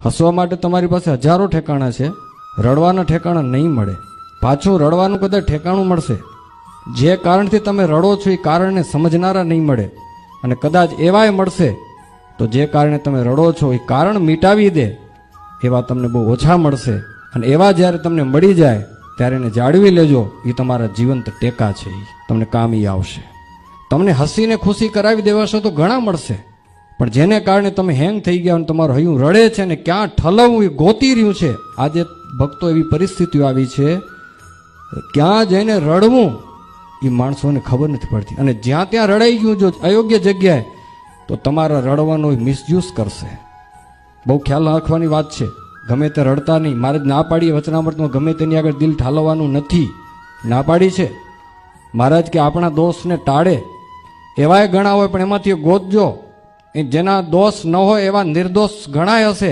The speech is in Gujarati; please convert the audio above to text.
હસવા માટે તમારી પાસે હજારો ઠેકાણા છે, રડવાના ઠેકાણા નહીં મળે. પાછું રડવાનું કદાચ ઠેકાણું મળશે. જે કારણથી તમે રડો છો એ કારણને સમજનારા નહીં મળે, અને કદાચ એવાય મળશે તો જે કારણે તમે રડો છો એ કારણ મિટાવી દે એવા તમને બહુ ઓછા મળશે. અને એવા જ્યારે તમને મળી જાય ત્યારે એને જાળવી લેજો. એ તમારા જીવંત ટેકા છે, એ તમને કામ આવશે. તમને હસીને ખુશી કરાવી દેવાશો તો ઘણા મળશે, પણ જેને કારણે તમે હેંગ થઈ ગયા અને તમારું હૈયું રડે છે ને ક્યાં ઠલવવું એ ગોતી રહ્યું છે. આજે ભક્તો એવી પરિસ્થિતિઓ આવી છે, ક્યાં જઈને રડવું એ માણસોને ખબર નથી પડતી. અને જ્યાં ત્યાં રડાઈ ગયું જો અયોગ્ય જગ્યાએ, તો તમારા રડવાનો મિસયુઝ કરશે. બહુ ખ્યાલ રાખવાની વાત છે. ગમે તે રડતા નહીં. મારે જ ના પાડીએ વચનામૃતમાં ગમે તેની આગળ દિલ ઠાલવવાનું નથી, ના પાડી છે મહારાજ કે આપણા દોષને ટાળે એવાય ઘણા હોય, પણ એમાંથી ગોતજો. જેના દોષ ન હોય એવા નિર્દોષ ઘણાય હશે,